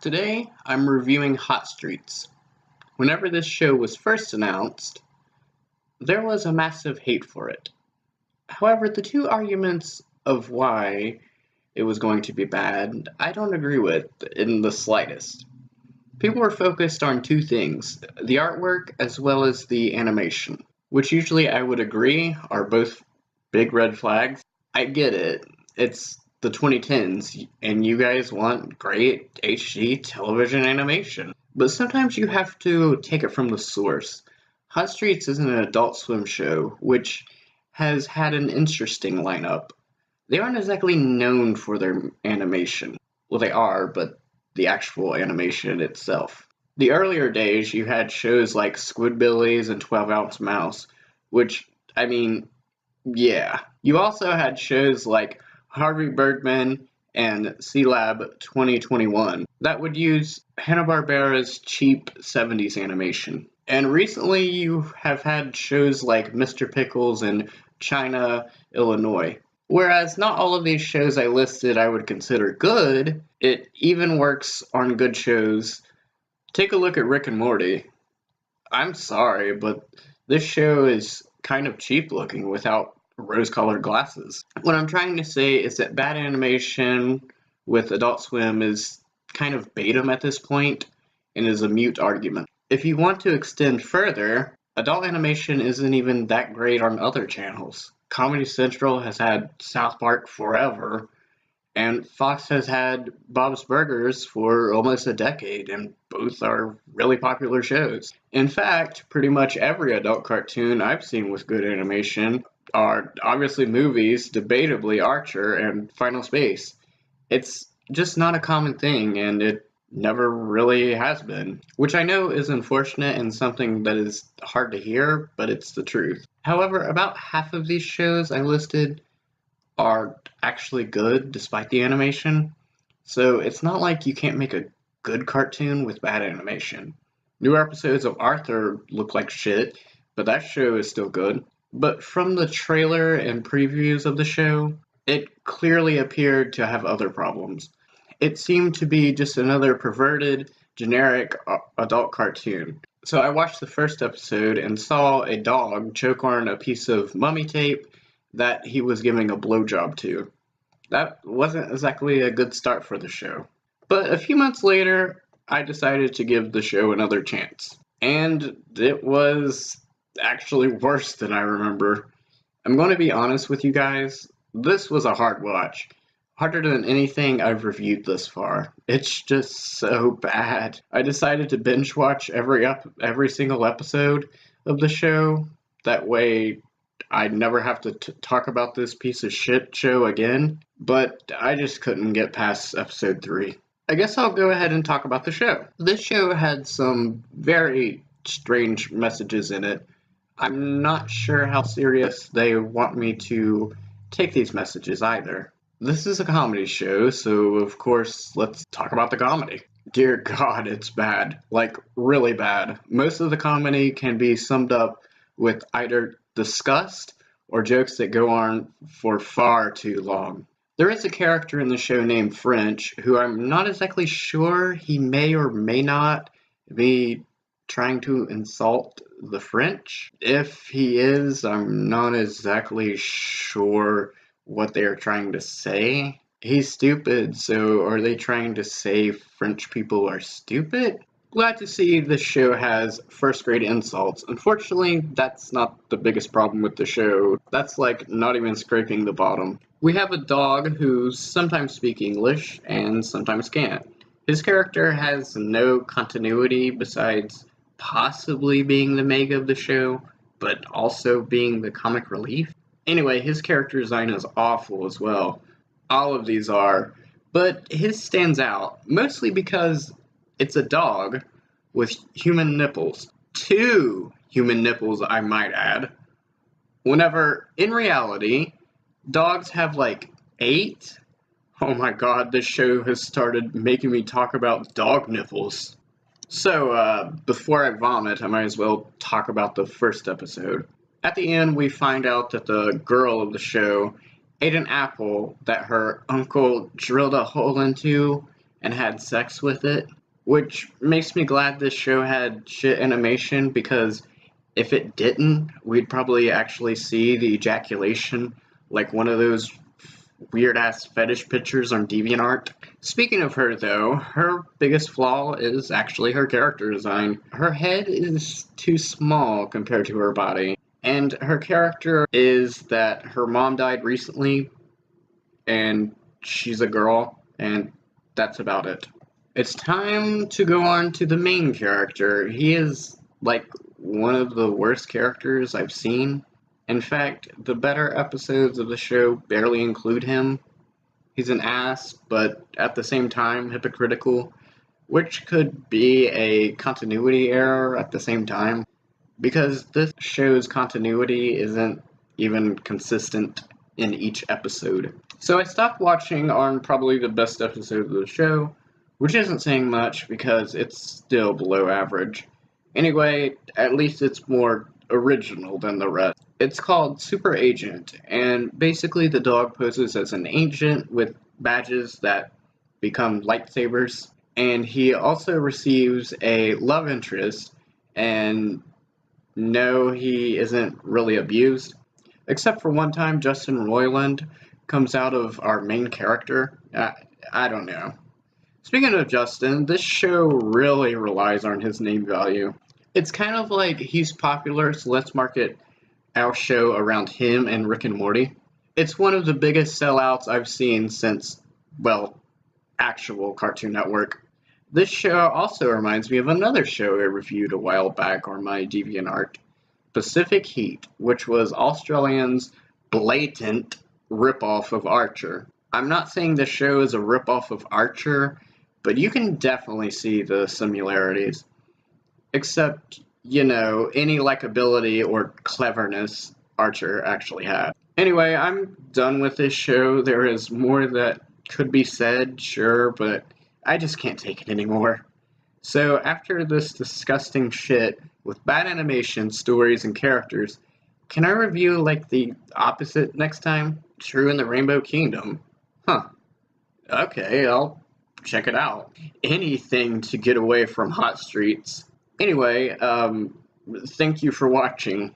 Today, I'm reviewing Hot Streets. Whenever this show was first announced, there was a massive hate for it. However, the two arguments of why it was going to be bad, I don't agree with in the slightest. People were focused on two things, the artwork as well as the animation, which usually I would agree are both big red flags. I get it. It's the 2010s, and you guys want great HD television animation. But sometimes you have to take it from the source. Hot Streets is an Adult Swim show, which has had an interesting lineup. They aren't exactly known for their animation. Well, they are, but the actual animation itself. The earlier days, you had shows like Squidbillies and 12 Ounce Mouse, which, I mean, yeah. You also had shows like Harvey Birdman and C-Lab 2021 that would use Hanna-Barbera's cheap 70s animation. And recently you have had shows like Mr. Pickles and China, Illinois. Whereas not all of these shows I listed I would consider good, it even works on good shows. Take a look at Rick and Morty. I'm sorry, but this show is kind of cheap looking without rose-colored glasses. What I'm trying to say is that bad animation with Adult Swim is kind of beta at this point and is a mute argument. If you want to extend further, adult animation isn't even that great on other channels. Comedy Central has had South Park forever, and Fox has had Bob's Burgers for almost a decade, and both are really popular shows. In fact, pretty much every adult cartoon I've seen with good animation are obviously movies, debatably Archer and Final Space. It's just not a common thing, and it never really has been, which I know is unfortunate and something that is hard to hear, but it's the truth. However, about half of these shows I listed are actually good despite the animation, so it's not like you can't make a good cartoon with bad animation. Newer episodes of Arthur look like shit, but that show is still good. But from the trailer and previews of the show, it clearly appeared to have other problems. It seemed to be just another perverted, generic adult cartoon. So I watched the first episode and saw a dog choke on a piece of mummy tape that he was giving a blowjob to. That wasn't exactly a good start for the show. But a few months later, I decided to give the show another chance. And it was actually worse than I remember. I'm going to be honest with you guys, this was a hard watch. Harder than anything I've reviewed thus far. It's just so bad. I decided to binge watch every single episode of the show. That way I'd never have to talk about this piece of shit show again. But I just couldn't get past episode 3. I guess I'll go ahead and talk about the show. This show had some very strange messages in it. I'm not sure how serious they want me to take these messages either. This is a comedy show, so of course, let's talk about the comedy. Dear God, it's bad. Like, really bad. Most of the comedy can be summed up with either disgust or jokes that go on for far too long. There is a character in the show named French, who I'm not exactly sure he may or may not be trying to insult the French. If he is, I'm not exactly sure what they are trying to say. He's stupid, so are they trying to say French people are stupid? Glad to see this show has first grade insults. Unfortunately, that's not the biggest problem with the show. That's like not even scraping the bottom. We have a dog who sometimes speaks English and sometimes can't. His character has no continuity besides possibly being the Meg of the show, but also being the comic relief. Anyway, his character design is awful as well. All of these are, but his stands out, mostly because it's a dog with human nipples. 2 human nipples, I might add. Whenever, in reality, dogs have like 8. Oh my god, this show has started making me talk about dog nipples. So, before I vomit, I might as well talk about the first episode. At the end, we find out that the girl of the show ate an apple that her uncle drilled a hole into and had sex with it, which makes me glad this show had shit animation, because if it didn't, we'd probably actually see the ejaculation like one of those weird ass fetish pictures on DeviantArt. Speaking of her, though, her biggest flaw is actually her character design. Her head is too small compared to her body, and her character is that her mom died recently, and she's a girl, and that's about it. It's time to go on to the main character. He is like one of the worst characters I've seen. In fact, the better episodes of the show barely include him. He's an ass, but at the same time hypocritical, which could be a continuity error at the same time, because this show's continuity isn't even consistent in each episode. So I stopped watching on probably the best episode of the show, which isn't saying much because it's still below average. Anyway, at least it's more original than the rest. It's called Super Agent, and basically the dog poses as an agent with badges that become lightsabers, and he also receives a love interest, and no, he isn't really abused. Except for one time, Justin Roiland comes out of our main character. I don't know. Speaking of Justin, this show really relies on his name value. It's kind of like he's popular, so let's market our show around him and Rick and Morty. It's one of the biggest sellouts I've seen since, well, actual Cartoon Network. This show also reminds me of another show I reviewed a while back on my DeviantArt, Pacific Heat, which was Australian's blatant ripoff of Archer. I'm not saying the show is a ripoff of Archer, but you can definitely see the similarities. Except, any likability or cleverness Archer actually had. Anyway, I'm done with this show. There is more that could be said, sure, but I just can't take it anymore. So after this disgusting shit with bad animation, stories, and characters, can I review like the opposite next time? True in the Rainbow Kingdom. Huh. Okay, I'll check it out. Anything to get away from hot streets. Anyway, thank you for watching.